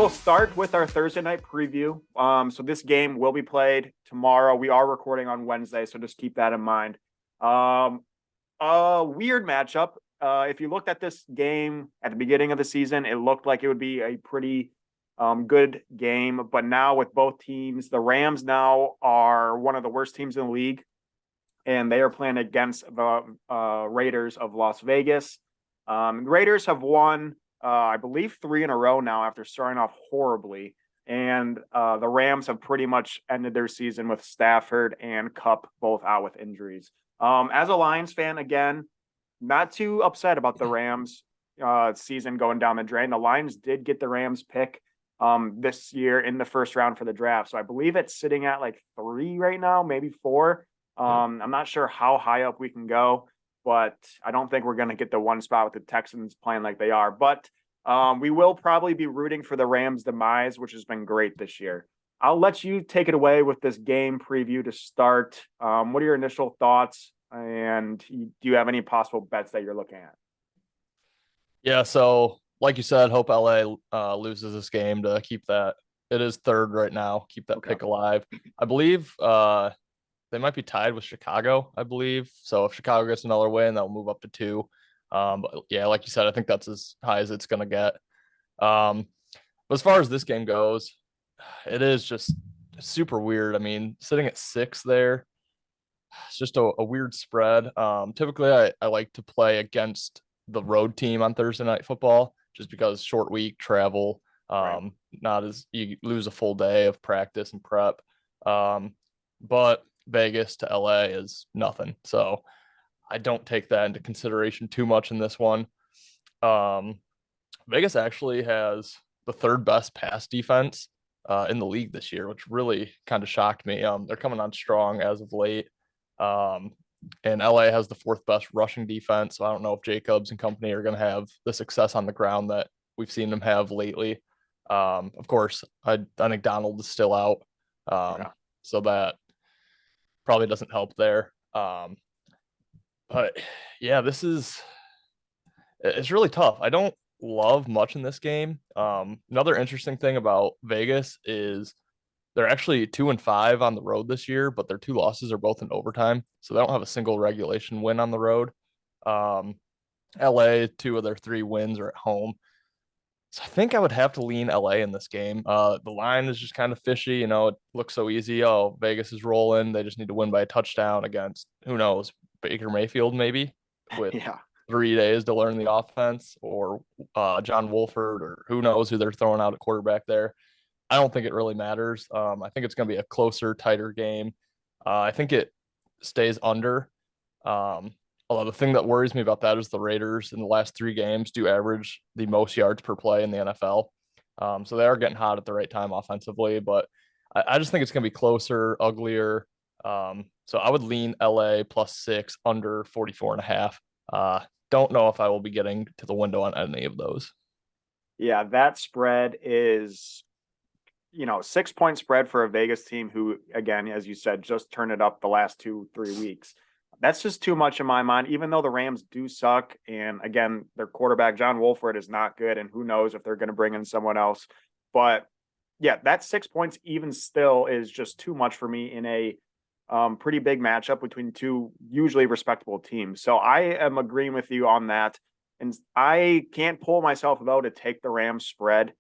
will start with our Thursday night preview. So this game will be played tomorrow. We are recording on Wednesday, so just keep that in mind. A weird matchup. If you looked at this game at the beginning of the season, it looked like it would be a pretty good game. But now with both teams, the Rams now are one of the worst teams in the league, and they are playing against the Raiders of Las Vegas. The Raiders have won, I believe, 3 in a row now after starting off horribly. And the Rams have pretty much ended their season with Stafford and Kupp both out with injuries. As a Lions fan, again, not too upset about the Rams season going down the drain. The Lions did get the Rams pick this year in the first round for the draft. So I believe it's sitting at like 3 right now, maybe 4. I'm not sure how high up we can go, but I don't think we're going to get the one spot with the Texans playing like they are. But we will probably be rooting for the Rams' demise, which has been great this year. I'll let you take it away with this game preview to start. What are your initial thoughts? And do you have any possible bets that you're looking at? Yeah, so like you said, hope LA loses this game to keep that. It is third right now. Keep that pick alive. I believe they might be tied with Chicago, I believe. So if Chicago gets another win, they'll move up to 2. But yeah, like you said, I think that's as high as it's going to get. But as far as this game goes, it is just super weird. I mean, sitting at 6 there, it's just a weird spread. Typically, I like to play against the road team on Thursday Night Football just because short week, travel, Right. not as you lose a full day of practice and prep. But Vegas to LA is nothing. So I don't take that into consideration too much in this one. Um, Vegas actually has the third best pass defense in the league this year, which really kind of shocked me. They're coming on strong as of late. Um, and LA has the 4th best rushing defense. So I don't know if Jacobs and company are going to have the success on the ground that we've seen them have lately. Of course, I think Donald is still out. Okay. So that probably doesn't help there. But yeah, it's really tough. I don't love much in this game. Another interesting thing about Vegas is they're actually 2-5 on the road this year, but their 2 losses are both in overtime, so they don't have a single regulation win on the road. Um, LA, 2 of their 3 wins are at home. So I think I would have to lean LA in this game. The line is just kind of fishy. You know, it looks so easy. Oh, Vegas is rolling. They just need to win by a touchdown against, who knows, Baker Mayfield maybe with Yeah. 3 days to learn the offense, or John Wolford, or who knows who they're throwing out at quarterback there. I don't think it really matters. I think it's going to be a closer, tighter game. I think it stays under. Um, Although the thing that worries me about that is the Raiders in the last 3 games do average the most yards per play in the NFL. So they are getting hot at the right time offensively, but I just think it's going to be closer, uglier. So I would lean LA +6 under 44.5. Don't know if I will be getting to the window on any of those. Yeah, that spread is, 6-point spread for a Vegas team who, again, as you said, just turned it up the last 2-3 weeks. That's just too much in my mind, even though the Rams do suck. And again, their quarterback, John Wolford, is not good. And who knows if they're going to bring in someone else. But yeah, that 6 points even still is just too much for me in a pretty big matchup between 2 usually respectable teams. So I am agreeing with you on that. And I can't pull myself, though, to take the Rams spread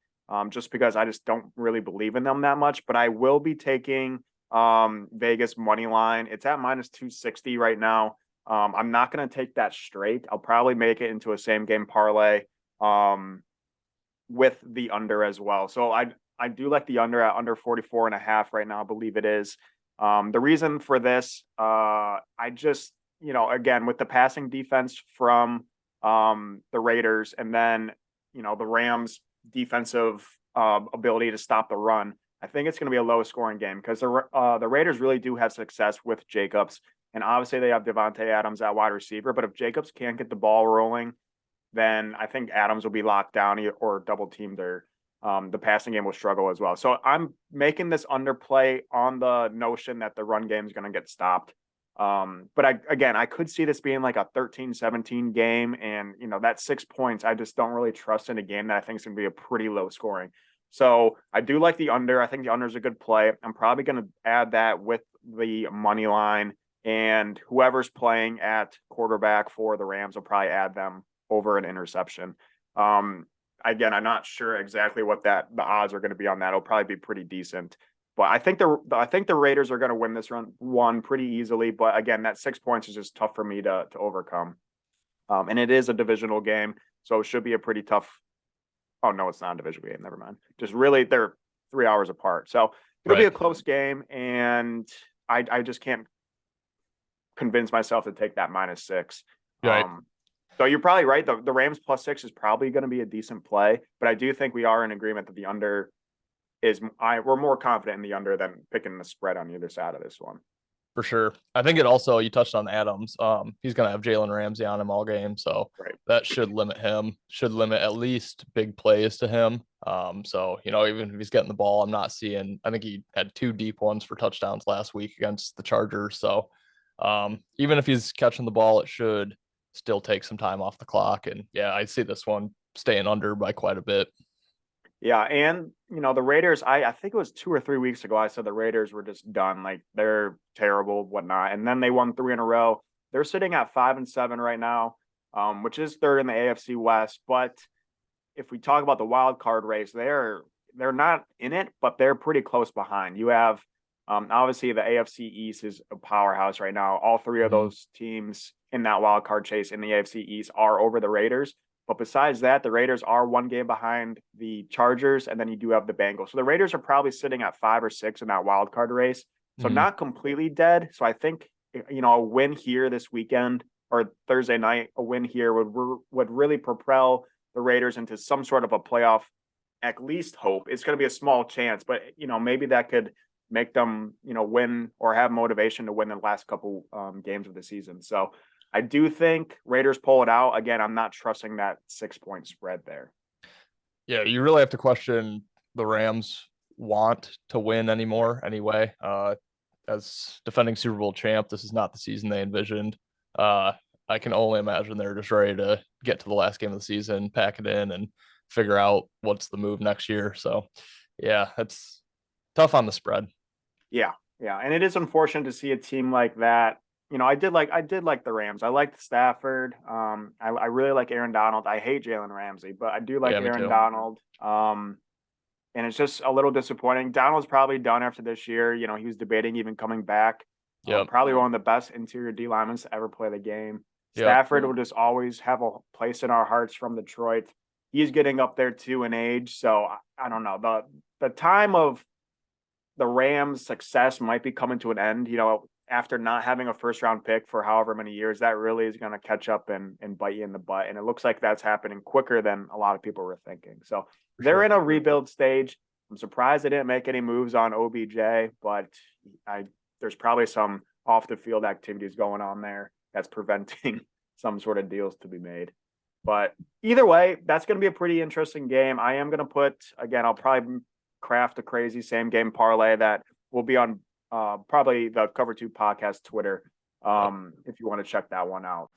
just because I just don't really believe in them that much. But I will be taking Vegas money line. It's at -260 right now. I'm not going to take that straight. I'll probably make it into a same game parlay with the under as well. So I do like the under at under 44.5 right now. I believe it is. The reason for this, I just, again, with the passing defense from the Raiders, and then, the Rams defensive ability to stop the run, I think it's going to be a low scoring game because the Raiders really do have success with Jacobs. And obviously they have Devontae Adams at wide receiver. But if Jacobs can't get the ball rolling, then I think Adams will be locked down or double teamed, or the passing game will struggle as well. So I'm making this underplay on the notion that the run game is going to get stopped. But I could see this being like a 13-17 game. And, that 6 points, I just don't really trust in a game that I think is going to be a pretty low scoring. So I do like the under. I think the under is a good play. I'm probably going to add that with the money line, and whoever's playing at quarterback for the Rams will probably add them over an interception. Again, I'm not sure exactly what the odds are going to be on that. It'll probably be pretty decent. But I think the Raiders are going to win this one pretty easily. But again, that 6 points is just tough for me to overcome. And it is a divisional game, so it should be a pretty tough. Oh no, it's not a divisional game. Never mind. Just really, they're 3 hours apart, so it'll be a close game, and I just can't convince myself to take that -6. Right. So you're probably right. The Rams +6 is probably going to be a decent play, but I do think we are in agreement that the under we're more confident in the under than picking the spread on either side of this one. For sure. I think it also, you touched on Adams. He's going to have Jalen Ramsey on him all game. So that should limit at least big plays to him. So, even if he's getting the ball, I think he had 2 deep ones for touchdowns last week against the Chargers. So even if he's catching the ball, it should still take some time off the clock. And yeah, I see this one staying under by quite a bit. Yeah, and the Raiders, I think it was 2 or 3 weeks ago, I said the Raiders were just done. Like, they're terrible, whatnot. And then they won 3 in a row. They're sitting at 5-7 right now, which is third in the AFC West. But if we talk about the wild card race, they're not in it, but they're pretty close behind. You have obviously the AFC East is a powerhouse right now. All 3 of those teams in that wild card chase in the AFC East are over the Raiders. But besides that, the Raiders are 1 game behind the Chargers, and then you do have the Bengals. So the Raiders are probably sitting at 5 or 6 in that wild card race. So not completely dead. So I think, a win here this weekend or Thursday night, a win here would really propel the Raiders into some sort of a playoff, at least hope. It's going to be a small chance, but, maybe that could make them, win or have motivation to win the last couple games of the season. So I do think Raiders pull it out. Again, I'm not trusting that 6-point spread there. Yeah, you really have to question the Rams want to win anymore anyway. As defending Super Bowl champ, this is not the season they envisioned. I can only imagine they're just ready to get to the last game of the season, pack it in, and figure out what's the move next year. So, yeah, it's tough on the spread. Yeah, and it is unfortunate to see a team like that. I did like the Rams. I liked Stafford. I really like Aaron Donald. I hate Jalen Ramsey, but I do like Aaron Donald. And it's just a little disappointing. Donald's probably done after this year. He was debating even coming back. Probably one of the best interior D linemen to ever play the game. Stafford will just always have a place in our hearts from Detroit. He's getting up there too in age. So I don't know. The time of the Rams' success might be coming to an end. After not having a first-round pick for however many years, that really is going to catch up and bite you in the butt. And it looks like that's happening quicker than a lot of people were thinking. So they're in a rebuild stage. I'm surprised they didn't make any moves on OBJ, but there's probably some off-the-field activities going on there that's preventing some sort of deals to be made. But either way, that's going to be a pretty interesting game. I am going to I'll probably craft a crazy same-game parlay that will be on probably the Cover 2 podcast Twitter, if you want to check that one out.